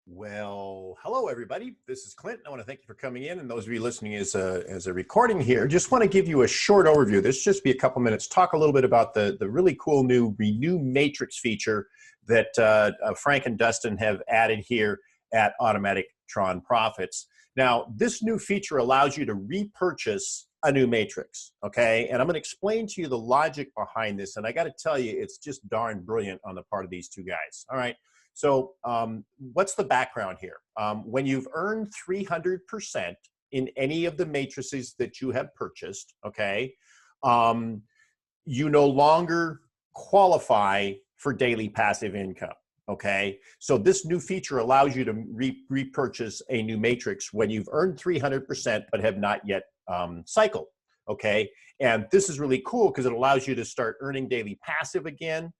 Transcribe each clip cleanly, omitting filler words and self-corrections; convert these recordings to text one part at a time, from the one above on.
Well, hello everybody. This is Clint. I want to thank you for coming in, and those of you listening as a recording here. Just want to give you a short overview. This just be a couple minutes. Talk a little bit about the really cool new Renew Matrix feature that Frank and Dustin have added here at AutomaticTronProfits. Now, this new feature allows you to repurchase a new matrix. Okay, and I'm going to explain to you the logic behind this. And I got to tell you, it's just darn brilliant on the part of these two guys. All right. So what's the background here? When you've earned 300% in any of the matrices that you have purchased, okay, you no longer qualify for daily passive income, okay? So this new feature allows you to repurchase a new matrix when you've earned 300% but have not yet cycled, okay? And this is really cool because it allows you to start earning daily passive again.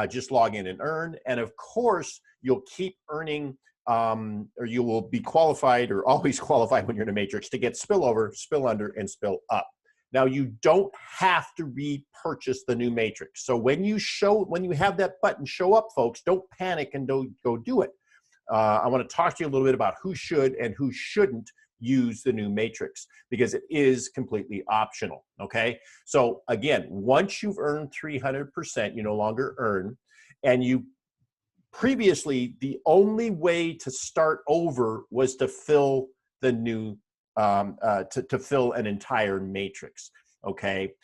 Just log in and earn. And of course, you'll keep earning, or you will be qualified or always qualified when you're in a matrix to get spillover, spill under, and spill up. Now, you don't have to repurchase the new matrix. So when you have that button show up, folks, don't panic and don't go do it. I want to talk to you a little bit about who should and who shouldn't use the new matrix, because it is completely optional. Okay, so again, once you've earned 300%, you no longer earn, and you previously, the only way to start over was to fill the new to fill an entire matrix. Okay,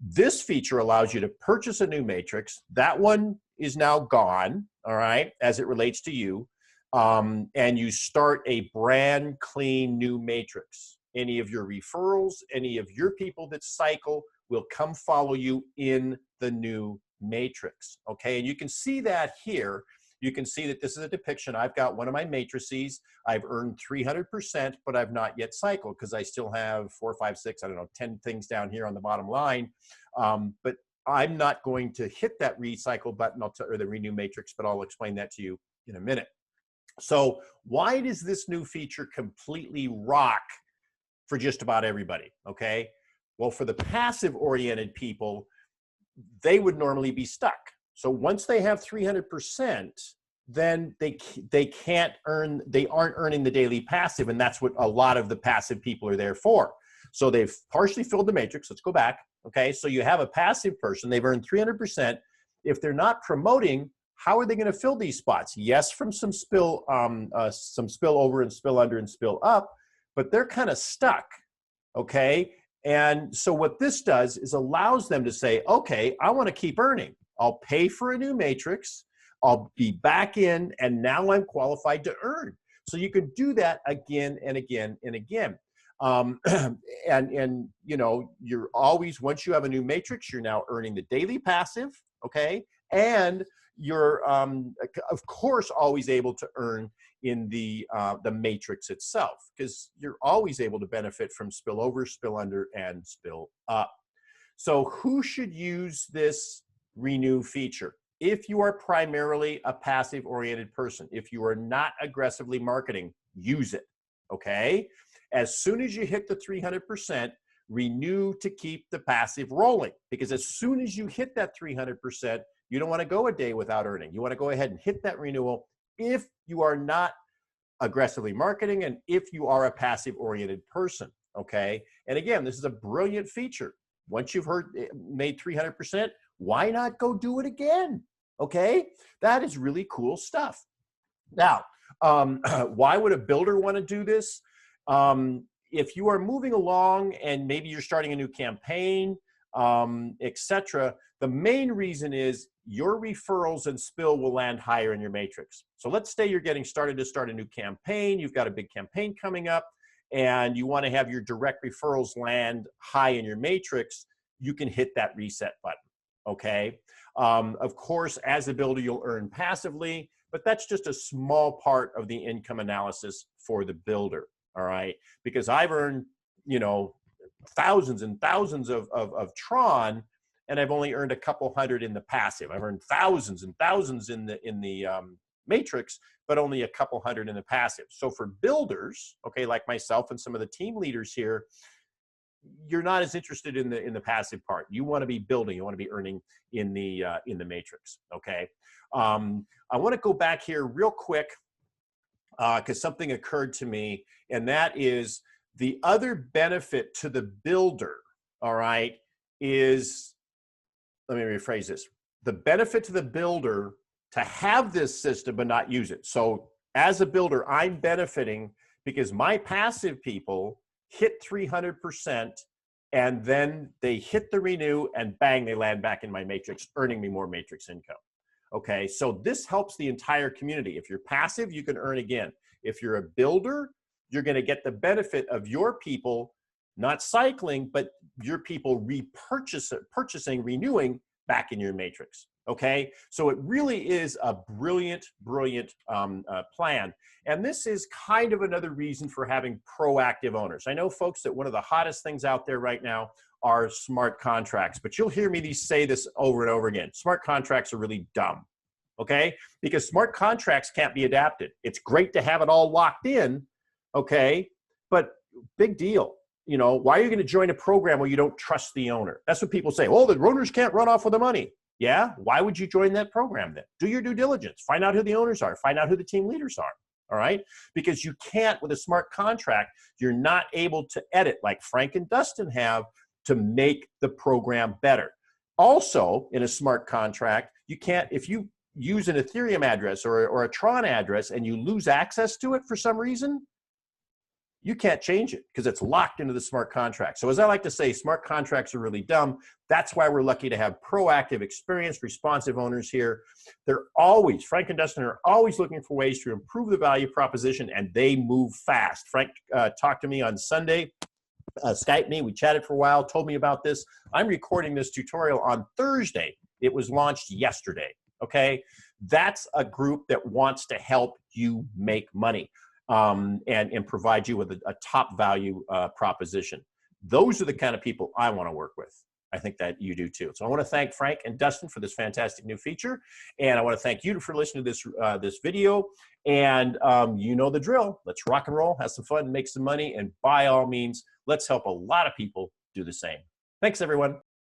this feature allows you to purchase a new matrix. That one is now gone, all right, as it relates to you. And you start a brand clean new matrix. Any of your referrals, any of your people that cycle will come follow you in the new matrix. Okay, and you can see that here. You can see that this is a depiction. I've got one of my matrices. I've earned 300%, but I've not yet cycled because I still have 4, 5, 6, I don't know, 10 things down here on the bottom line. But I'm not going to hit that recycle button or the renew matrix, but I'll explain that to you in a minute. So why does this new feature completely rock for just about everybody? Okay, well, for the passive oriented people, they would normally be stuck. So once they have 300%, then they can't earn, they aren't earning the daily passive, and that's what a lot of the passive people are there for. So they've partially filled the matrix. Let's go back. Okay, so you have a passive person, they've earned 300%. If they're not promoting, how are they going to fill these spots? Yes, from some spill over and spill under and spill up, but they're kind of stuck, okay? And so what this does is allows them to say, okay, I want to keep earning. I'll pay for a new matrix. I'll be back in, and now I'm qualified to earn. So you can do that again and again and again. And you know, you're always, once you have a new matrix, you're now earning the daily passive, okay? And you're, of course, always able to earn in the matrix itself, because you're always able to benefit from spill over, spill under, and spill up. So who should use this renew feature? If you are primarily a passive-oriented person, if you are not aggressively marketing, use it, okay? As soon as you hit the 300%, renew to keep the passive rolling, because as soon as you hit that 300%, you don't want to go a day without earning. You want to go ahead and hit that renewal if you are not aggressively marketing and if you are a passive-oriented person, okay? And again, this is a brilliant feature. Once you've made 300%, why not go do it again, okay? That is really cool stuff. Now, why would a builder want to do this? If you are moving along and maybe you're starting a new campaign, etc., the main reason is your referrals and spill will land higher in your matrix. So let's say you're getting started to start a new campaign, you've got a big campaign coming up, and you want to have your direct referrals land high in your matrix, you can hit that reset button, okay? Of course, as a builder, you'll earn passively, but that's just a small part of the income analysis for the builder, all right? Because I've earned, you know, thousands and thousands of Tron, and I've only earned a couple hundred in the passive. I've earned thousands and thousands in the matrix, but only a couple hundred in the passive. So for builders, okay, like myself and some of the team leaders here, you're not as interested in the passive part. You want to be building. You want to be earning in the matrix. Okay. I want to go back here real quick because something occurred to me, and that is the other benefit to the builder, all right, is, let me rephrase this. The benefit to the builder to have this system but not use it. So as a builder, I'm benefiting because my passive people hit 300% and then they hit the renew and bang, they land back in my matrix, earning me more matrix income. Okay, so this helps the entire community. If you're passive, you can earn again. If you're a builder, you're going to get the benefit of your people not cycling, but your people purchasing, renewing back in your matrix. Okay, so it really is a brilliant, brilliant plan. And this is kind of another reason for having proactive owners. I know, folks, that one of the hottest things out there right now are smart contracts, but you'll hear me say this over and over again. Smart contracts are really dumb, okay? Because smart contracts can't be adapted. It's great to have it all locked in, okay? But big deal. You know, why are you going to join a program where you don't trust the owner? That's what people say. Well, the owners can't run off with the money. Yeah, why would you join that program then? Do your due diligence. Find out who the owners are. Find out who the team leaders are. All right? Because you can't, with a smart contract, you're not able to edit like Frank and Dustin have to make the program better. Also, in a smart contract, you can't, if you use an Ethereum address or a Tron address and you lose access to it for some reason, you can't change it because it's locked into the smart contract. So as I like to say, smart contracts are really dumb. That's why we're lucky to have proactive, experienced, responsive owners here. They're always, Frank and Dustin are always looking for ways to improve the value proposition, and they move fast. Frank talked to me on Sunday, Skyped me, we chatted for a while, told me about this. I'm recording this tutorial on Thursday. It was launched yesterday, okay? That's a group that wants to help you make money. And provide you with a top value proposition. Those are the kind of people I want to work with. I think that you do too. So I want to thank Frank and Dustin for this fantastic new feature. And I want to thank you for listening to this video. And you know the drill. Let's rock and roll, have some fun, make some money. And by all means, let's help a lot of people do the same. Thanks, everyone.